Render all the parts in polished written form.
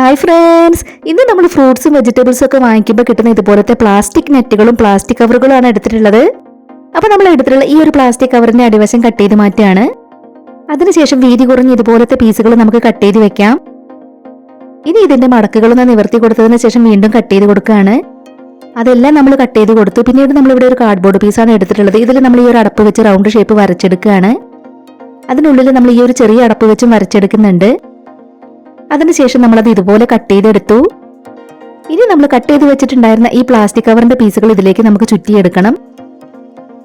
Hi friends, ഇന്ന് നമ്മൾ ഫ്രൂട്ട്സും വെജിറ്റബിൾസും ഒക്കെ വാങ്ങിക്കുമ്പോൾ കിട്ടുന്ന ഇതുപോലത്തെ പ്ലാസ്റ്റിക് നെറ്റുകളും പ്ലാസ്റ്റിക് കവറുകളുമാണ് എടുത്തിട്ടുള്ളത്. അപ്പോൾ നമ്മൾ എടുത്തിട്ടുള്ള ഈ ഒരു പ്ലാസ്റ്റിക് കവറിന്റെ അടിവശം കട്ട് ചെയ്ത് മാറ്റുകയാണ്. അതിനുശേഷം വീതി കുറഞ്ഞ ഇതുപോലത്തെ പീസുകൾ നമുക്ക് കട്ട് ചെയ്ത് വെക്കാം. ഇനി ഇതിന്റെ മടക്കുകളൊന്ന് നിവർത്തി കൊടുത്തതിന് ശേഷം വീണ്ടും കട്ട് ചെയ്ത് കൊടുക്കുകയാണ്. അതെല്ലാം നമ്മൾ കട്ട് ചെയ്ത് കൊടുത്തു. പിന്നീട് നമ്മളിവിടെ ഒരു കാർഡ്ബോർഡ് പീസാണ് എടുത്തിട്ടുള്ളത്. ഇതിൽ നമ്മൾ ഈ ഒരു അടപ്പ് വെച്ച് റൗണ്ട് ഷേപ്പ് വരച്ചെടുക്കുകയാണ്. അതിനുള്ളിൽ നമ്മൾ ഈ ഒരു ചെറിയ അടപ്പ് വെച്ചും വരച്ചെടുക്കുന്നുണ്ട്. അതിനുശേഷം നമ്മളത് ഇതുപോലെ കട്ട് ചെയ്തെടുത്തു. ഇനി നമ്മൾ കട്ട് ചെയ്ത് വെച്ചിട്ടുണ്ടായിരുന്ന ഈ പ്ലാസ്റ്റിക് കവറിന്റെ പീസുകൾ ഇതിലേക്ക് നമുക്ക് ചുറ്റിയെടുക്കണം.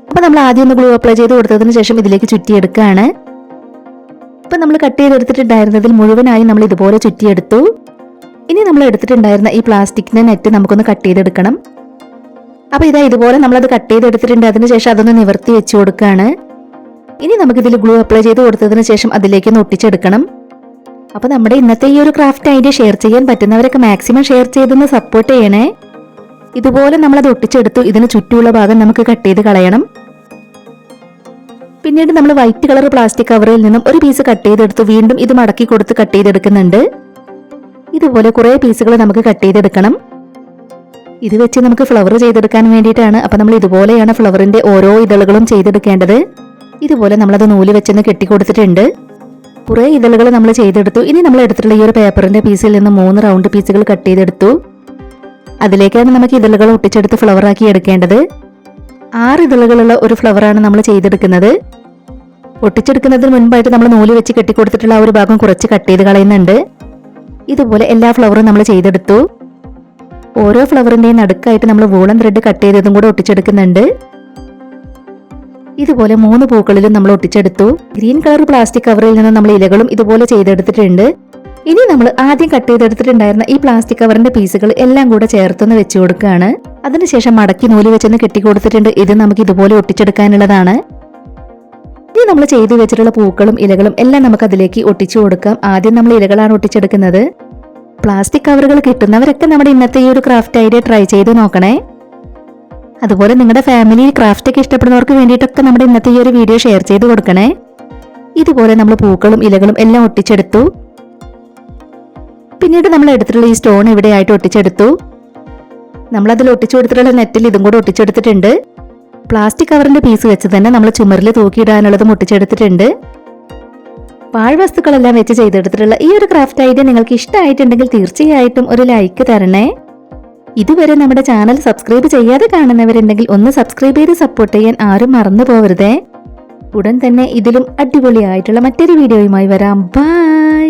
അപ്പൊ നമ്മൾ ആദ്യം ഒന്ന് ഗ്ലൂ അപ്ലൈ ചെയ്ത് കൊടുത്തതിന് ശേഷം ഇതിലേക്ക് ചുറ്റിയെടുക്കുകയാണ്. ഇപ്പൊ നമ്മൾ കട്ട് ചെയ്തെടുത്തിട്ടുണ്ടായിരുന്നതിൽ മുഴുവനായി നമ്മൾ ഇതുപോലെ ചുറ്റിയെടുത്തു. ഇനി നമ്മൾ എടുത്തിട്ടുണ്ടായിരുന്ന ഈ പ്ലാസ്റ്റിക്കിന്റെ നെറ്റ് നമുക്കൊന്ന് കട്ട് ചെയ്തെടുക്കണം. അപ്പൊ ഇതാ ഇതുപോലെ നമ്മളത് കട്ട് ചെയ്തെടുത്തിട്ടുണ്ട്. അതിനുശേഷം അതൊന്ന് നിവർത്തി വെച്ച് കൊടുക്കുകയാണ്. ഇനി നമുക്കിതിൽ ഗ്ലൂ അപ്ലൈ ചെയ്ത് കൊടുത്തതിന് ശേഷം അതിലേക്ക് ഒന്ന് ഒട്ടിച്ചെടുക്കണം. അപ്പൊ നമ്മുടെ ഇന്നത്തെ ഈ ഒരു ക്രാഫ്റ്റ് ഐഡിയ ഷെയർ ചെയ്യാൻ പറ്റുന്നവരൊക്കെ മാക്സിമം ഷെയർ ചെയ്തൊന്ന് സപ്പോർട്ട് ചെയ്യണേ. ഇതുപോലെ നമ്മളത് ഒട്ടിച്ചെടുത്തു. ഇതിന് ചുറ്റുമുള്ള ഭാഗം നമുക്ക് കട്ട് ചെയ്ത് കളയണം. പിന്നീട് നമ്മൾ വൈറ്റ് കളർ പ്ലാസ്റ്റിക് കവറിൽ നിന്നും ഒരു പീസ് കട്ട് ചെയ്തെടുത്തു. വീണ്ടും ഇത് മടക്കി കൊടുത്ത് കട്ട് ചെയ്തെടുക്കുന്നുണ്ട്. ഇതുപോലെ കുറെ പീസുകൾ നമുക്ക് കട്ട് ചെയ്തെടുക്കണം. ഇത് വെച്ച് നമുക്ക് ഫ്ലവർ ചെയ്തെടുക്കാൻ വേണ്ടിയിട്ടാണ്. അപ്പൊ നമ്മൾ ഇതുപോലെയാണ് ഫ്ലവറിന്റെ ഓരോ ഇതളുകളും ചെയ്തെടുക്കേണ്ടത്. ഇതുപോലെ നമ്മളത് നൂല് വെച്ചൊന്ന് കെട്ടിക്കൊടുത്തിട്ടുണ്ട്. കുറെ ഇതളുകൾ നമ്മൾ ചെയ്തെടുത്തു. ഇനി നമ്മൾ എടുത്തിട്ടുള്ള ഈ ഒരു പേപ്പറിന്റെ പീസിൽ നിന്ന് 3 റൗണ്ട് പീസുകൾ കട്ട് ചെയ്തെടുത്തു. അതിലേക്കാണ് നമുക്ക് ഇതളുകൾ ഒട്ടിച്ചെടുത്ത് ഫ്ലവർ ആക്കി എടുക്കേണ്ടത്. 6 ഇതളുകളുള്ള ഒരു ഫ്ലവറാണ് നമ്മൾ ചെയ്തെടുക്കുന്നത്. ഒട്ടിച്ചെടുക്കുന്നതിന് മുൻപായിട്ട് നമ്മൾ നൂല് വെച്ച് കെട്ടിക്കൊടുത്തിട്ടുള്ള ആ ഒരു ഭാഗം കുറച്ച് കട്ട് ചെയ്ത് കളയുന്നുണ്ട്. ഇതുപോലെ എല്ലാ ഫ്ലവറും നമ്മൾ ചെയ്തെടുത്തു. ഓരോ ഫ്ലവറിന്റെയും നടുക്കായിട്ട് നമ്മൾ വൂളൻ ത്രെഡ് കട്ട് ചെയ്തതും കൂടെ ഒട്ടിച്ചെടുക്കുന്നുണ്ട്. ഇതുപോലെ 3 പൂക്കളിലും നമ്മൾ ഒട്ടിച്ചെടുത്തു. ഗ്രീൻ കളർ പ്ലാസ്റ്റിക് കവറിൽ നിന്ന് നമ്മൾ ഇലകളും ഇതുപോലെ ചെയ്തെടുത്തിട്ടുണ്ട്. ഇനി നമ്മൾ ആദ്യം കട്ട് ചെയ്തെടുത്തിട്ടുണ്ടായിരുന്ന ഈ പ്ലാസ്റ്റിക് കവറിന്റെ പീസുകൾ എല്ലാം കൂടെ ചേർത്തൊന്ന് വെച്ചു കൊടുക്കുകയാണ്. അതിനുശേഷം മടക്കി നൂല് വെച്ചൊന്ന് കെട്ടിക്കൊടുത്തിട്ടുണ്ട്. ഇത് നമുക്ക് ഇതുപോലെ ഒട്ടിച്ചെടുക്കാനുള്ളതാണ്. ഇനി നമ്മൾ ചെയ്തു വെച്ചിട്ടുള്ള പൂക്കളും ഇലകളും എല്ലാം നമുക്ക് അതിലേക്ക് ഒട്ടിച്ചു കൊടുക്കാം. ആദ്യം നമ്മൾ ഇലകളാണ് ഒട്ടിച്ചെടുക്കുന്നത്. പ്ലാസ്റ്റിക് കവറുകൾ കിട്ടുന്നവരൊക്കെ നമ്മുടെ ഇന്നത്തെ ഈ ഒരു ക്രാഫ്റ്റ് ഐഡിയ ട്രൈ ചെയ്ത് നോക്കണേ. അതുപോലെ നിങ്ങളുടെ ഫാമിലി ക്രാഫ്റ്റ് ഒക്കെ ഇഷ്ടപ്പെടുന്നവർക്ക് വേണ്ടിയിട്ടൊക്കെ നമ്മുടെ ഇന്നത്തെ ഈ ഒരു വീഡിയോ ഷെയർ ചെയ്ത് കൊടുക്കണേ. ഇതുപോലെ നമ്മൾ പൂക്കളും ഇലകളും എല്ലാം ഒട്ടിച്ചെടുത്തു. പിന്നീട് നമ്മൾ എടുത്തിട്ടുള്ള ഈ സ്റ്റോൺ ഇവിടെയായിട്ട് ഒട്ടിച്ചെടുത്തു. നമ്മളതിൽ ഒട്ടിച്ചു കൊടുത്തിട്ടുള്ള നെറ്റിൽ ഇതും കൂടെ ഒട്ടിച്ചെടുത്തിട്ടുണ്ട്. പ്ലാസ്റ്റിക് കവറിന്റെ പീസ് വെച്ച് തന്നെ നമ്മൾ ചുമരിൽ തൂക്കിയിടാനുള്ളതും ഒട്ടിച്ചെടുത്തിട്ടുണ്ട്. പാഴ്വസ്തുക്കളെല്ലാം വെച്ച് ചെയ്തെടുത്തിട്ടുള്ള ഈ ഒരു ക്രാഫ്റ്റ് ഐഡിയ നിങ്ങൾക്ക് ഇഷ്ടമായിട്ടുണ്ടെങ്കിൽ തീർച്ചയായിട്ടും ഒരു ലൈക്ക് തരണേ. ഇതുവരെ നമ്മുടെ ചാനൽ സബ്സ്ക്രൈബ് ചെയ്യാതെ കാണുന്നവരുണ്ടെങ്കിൽ ഒന്ന് സബ്സ്ക്രൈബ് ചെയ്ത് സപ്പോർട്ട് ചെയ്യാൻ ആരും മറന്നു പോകരുതേ. ഉടൻ തന്നെ ഇതിലും അടിപൊളിയായിട്ടുള്ള മറ്റൊരു വീഡിയോയുമായി വരാം. ബൈ.